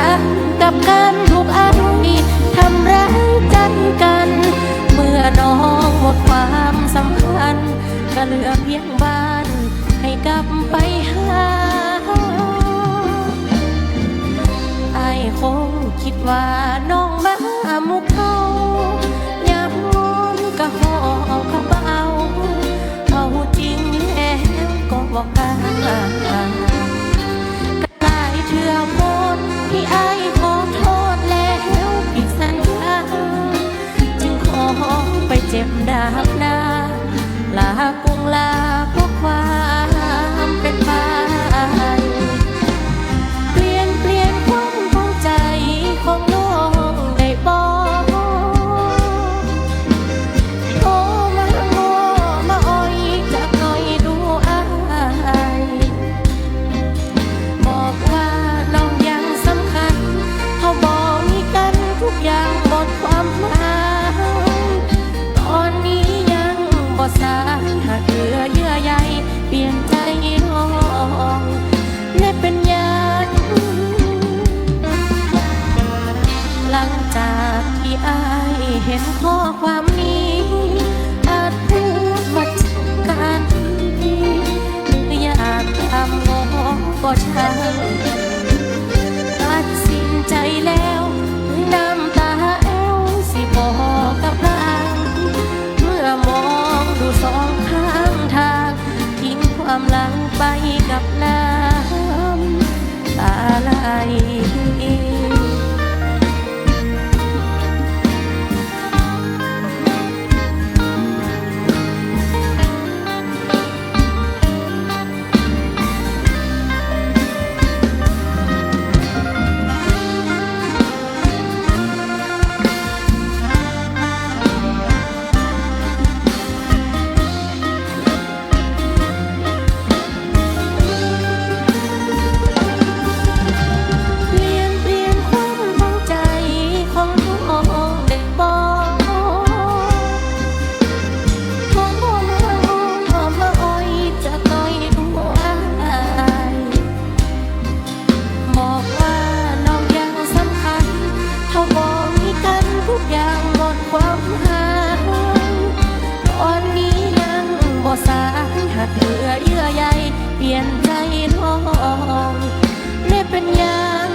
กันกับการถูกอ้ายทำร้ายใจกัน เมื่อน้องหมดความสำคัญก็เหลือเพียงบ้านให้กลับไปหาอ้ายคงคิดว่าน้องมามุกเขายามงอนก็หอบเขาเบาเอาจริงแล้วก็บอกกันหลายเทื่อหมดที่อ้ายขอโทษแล้วผิดสัญญาจึงขอไปเจ็บดาบหน้าลากุงลาเพราะความเป็นไปเปลี่ยนความเข้าใจของน้องได้บอกโทรมาง้อมาอ้อยจากหน่อยดูอ้ายบอกว่าน้องยังสำคัญเขาบอกมีกันทุกอย่างหมดความหมายตอนนี้ยังบ่สายหากเหลือเยื่อใยเปลี่ยนใจน้องและเป็นอย่างหลังจากที่อ้ายเห็นข้อความนี้อาจพูดว่าจัดการหรืออยากทำงอก็ช่างตัดสินใจแล้วน้ำตาแอวสิบอกกับร่างเมื่อมองดูสองข้างทางทิ้งความหลังไปกับน้ำตาไหลเหลือเยื่อใยเปลี่ยนใจน้องและเป็นอย่าง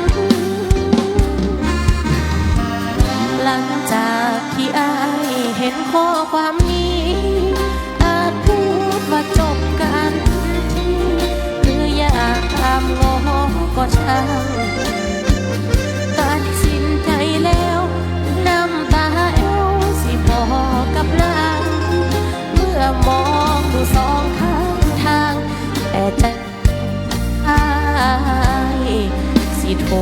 หลังจากที่อ้ายเห็นข้อความนี้อาจพูดว่าจบกันหรืออยากทำงอก็ช่างตัดสินใจแล้วน้ำตาแอวสิบอกกับลางเมื่อมองดูสองข้างทางแต่ใจอ้ายสิโทร